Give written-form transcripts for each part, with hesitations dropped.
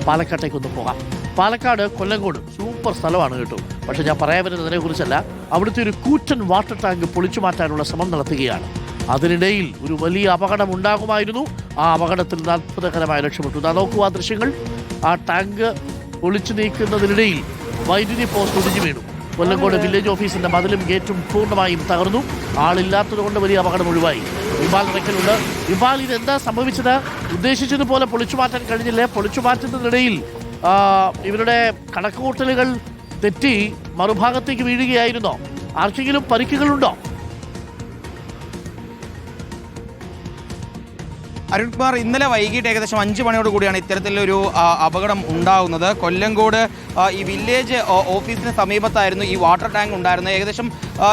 പാലക്കാട്ടേക്കൊന്ന് പോകാം. പാലക്കാട് കൊല്ലങ്കോട് സൂപ്പർ സ്ഥലമാണ് കേട്ടോ. പക്ഷെ ഞാൻ പറയാൻ വരുന്നതിനെ കുറിച്ചല്ല. അവിടുത്തെ ഒരു കൂറ്റൻ വാട്ടർ ടാങ്ക് പൊളിച്ചു മാറ്റാനുള്ള ശ്രമം നടത്തുകയാണ്. അതിനിടയിൽ ഒരു വലിയ അപകടം ഉണ്ടാകുമായിരുന്നു. ആ അപകടത്തിൽ നിന്ന് അത്ഭുതകരമായി രക്ഷപ്പെട്ടു. നോക്കൂ ആ ദൃശ്യങ്ങൾ. ആ ടാങ്ക് പൊളിച്ചു നീക്കുന്നതിനിടയിൽ വൈദ്യുതി പോസ്റ്റ് ഒടിഞ്ഞു വീണു. കൊല്ലങ്കോട് വില്ലേജ് ഓഫീസിന്റെ മതിലും ഗേറ്റും പൂർണ്ണമായും തകർന്നു. ആളില്ലാത്തതുകൊണ്ട് വലിയ അപകടം ഒഴിവായി. ഇമ്പാൽ ഇറക്കലുണ്ട്. ഇമ്പാൽ, ഇതെന്താ സംഭവിച്ചത്? ഉദ്ദേശിച്ചതുപോലെ പൊളിച്ചു മാറ്റാൻ കഴിഞ്ഞില്ലേ? പൊളിച്ചു മാറ്റുന്നതിനിടയിൽ ഇവരുടെ കണക്കുകൂട്ടലുകൾ തെറ്റി മറുഭാഗത്തേക്ക് വീഴുകയായിരുന്നോ? ആർക്കെങ്കിലും പരിക്കുകളുണ്ടോ? അരുൺകുമാർ, ഇന്നലെ വൈകിട്ട് ഏകദേശം 5 മണിയോട് കൂടിയാണ് ഇത്തരത്തിലൊരു അപകടം ഉണ്ടാകുന്നത്. കൊല്ലങ്കോട് ഈ വില്ലേജ് ഓഫീസിന് സമീപത്തായിരുന്നു ഈ വാട്ടർ ടാങ്ക് ഉണ്ടായിരുന്നത്. ഏകദേശം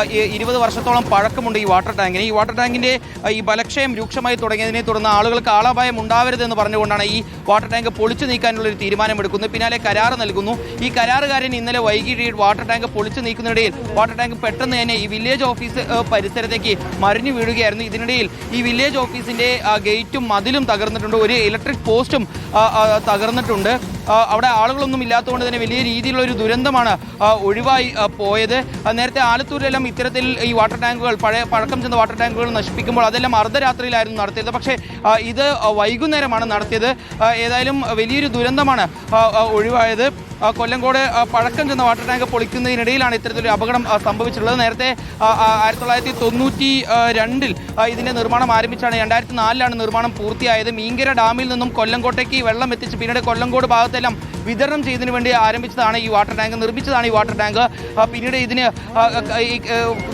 20 വർഷത്തോളം പഴക്കമുണ്ട് ഈ വാട്ടർ ടാങ്കിന്. ഈ വാട്ടർ ടാങ്കിൻ്റെ ഈ ബലക്ഷയം രൂക്ഷമായി തുടങ്ങിയതിനെ തുടർന്ന് ആളുകൾക്ക് ആളപായം ഉണ്ടാവരുതെന്ന് പറഞ്ഞുകൊണ്ടാണ് ഈ വാട്ടർ ടാങ്ക് പൊളിച്ചു നീക്കാനുള്ളൊരു തീരുമാനമെടുക്കുന്നത്. പിന്നാലെ കരാർ നൽകുന്നു. ഈ കരാറുകാരൻ ഇന്നലെ വൈകിട്ട് വാട്ടർ ടാങ്ക് പൊളിച്ചു നീക്കുന്നതിനിടയിൽ വാട്ടർ ടാങ്ക് പെട്ടെന്ന് തന്നെ ഈ വില്ലേജ് ഓഫീസ് പരിസരത്തേക്ക് മറിഞ്ഞു വീഴുകയായിരുന്നു. ഇതിനിടയിൽ ഈ വില്ലേജ് ഓഫീസിൻ്റെ ഗേറ്റും മതിലും തകർന്നിട്ടുണ്ട്. ഒരു ഇലക്ട്രിക് പോസ്റ്റും തകർന്നിട്ടുണ്ട്. അവിടെ ആളുകളൊന്നും ഇല്ലാത്തതുകൊണ്ട് തന്നെ വലിയ രീതിയിലുള്ള ഒരു ദുരന്തമാണ് ഒഴിവായി പോയത്. നേരത്തെ ആലത്തൂരിലെല്ലാം ഇത്തരത്തിൽ ഈ വാട്ടർ ടാങ്കുകൾ പഴക്കം ചെന്ന വാട്ടർ ടാങ്കുകൾ നശിപ്പിക്കുമ്പോൾ അതെല്ലാം അർദ്ധരാത്രിയിലായിരുന്നു നടത്തിയത്. പക്ഷേ ഇത് വൈകുന്നേരമാണ് നടത്തിയത്. ഏതായാലും വലിയൊരു ദുരന്തമാണ് ഒഴിവായത്. കൊല്ലങ്കോട് പഴക്കം ചെന്ന വാട്ടർ ടാങ്ക് പൊളിക്കുന്നതിനിടയിലാണ് ഇത്തരത്തിലൊരു അപകടം സംഭവിച്ചിട്ടുള്ളത്. നേരത്തെ 1992 ഇതിൻ്റെ നിർമ്മാണം ആരംഭിച്ചാണ്. 2004 നിർമ്മാണം പൂർത്തിയായത്. മീങ്കര ഡാമിൽ നിന്നും കൊല്ലങ്കോട്ടേക്ക് വെള്ളം എത്തിച്ച് പിന്നീട് കൊല്ലങ്കോട് ഭാഗത്തെല്ലാം വിതരണം ചെയ്യുന്നതിന് വേണ്ടി ആരംഭിച്ചതാണ് ഈ വാട്ടർ ടാങ്ക്, നിർമ്മിച്ചതാണ് ഈ വാട്ടർ ടാങ്ക്. പിന്നീട് ഇതിന്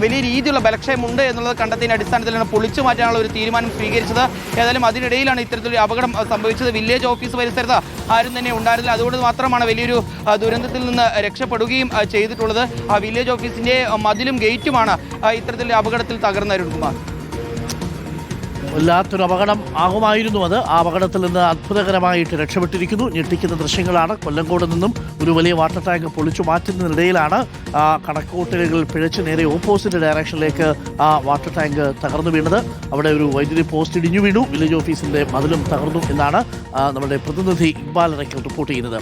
വലിയ രീതിയിലുള്ള ബലക്ഷയമുണ്ട് എന്നുള്ളത് കണ്ടെത്തിയതിൻ്റെ അടിസ്ഥാനത്തിലാണ് പൊളിച്ചു മാറ്റാനുള്ള ഒരു തീരുമാനം സ്വീകരിച്ചത്. ഏതായാലും അതിനിടയിലാണ് ഇത്തരത്തിലൊരു അപകടം സംഭവിച്ചത്. വില്ലേജ് ഓഫീസ് പരിസരത്ത് ആരും തന്നെ ഉണ്ടായിരുന്നില്ല. അതുകൊണ്ട് മാത്രമാണ് വലിയൊരു ദുരന്തത്തിൽ നിന്ന് രക്ഷപ്പെടുകയും ചെയ്തിട്ടുള്ളത്. ആ വില്ലേജ് ഓഫീസിൻ്റെ മതിലും ഗേറ്റുമാണ് ഇത്തരത്തിലുള്ള അപകടത്തിൽ തകർന്നരുൺകുമാർ. വല്ലാത്തൊരു അപകടം ആകുമായിരുന്നു അത്. ആ അപകടത്തിൽ നിന്ന് അത്ഭുതകരമായിട്ട് രക്ഷപ്പെട്ടിരിക്കുന്നു. ഞെട്ടിക്കുന്ന ദൃശ്യങ്ങളാണ്. കൊല്ലങ്കോട് നിന്നും ഒരു വലിയ വാട്ടർ ടാങ്ക് പൊളിച്ചു മാറ്റുന്നതിനിടയിലാണ് കണക്കുകൂട്ടലുകൾ പിഴച്ച് നേരെ ഓപ്പോസിറ്റ് ഡയറക്ഷനിലേക്ക് ആ വാട്ടർ ടാങ്ക് തകർന്നു വീണത്. അവിടെ ഒരു വൈദ്യുതി പോസ്റ്റ് ഇടിഞ്ഞു വീണു. വില്ലേജ് ഓഫീസിന്റെ മതിലും തകർന്നു എന്നാണ് നമ്മുടെ പ്രതിനിധി ഇക്ബാൽ റിപ്പോർട്ട് ചെയ്യുന്നത്.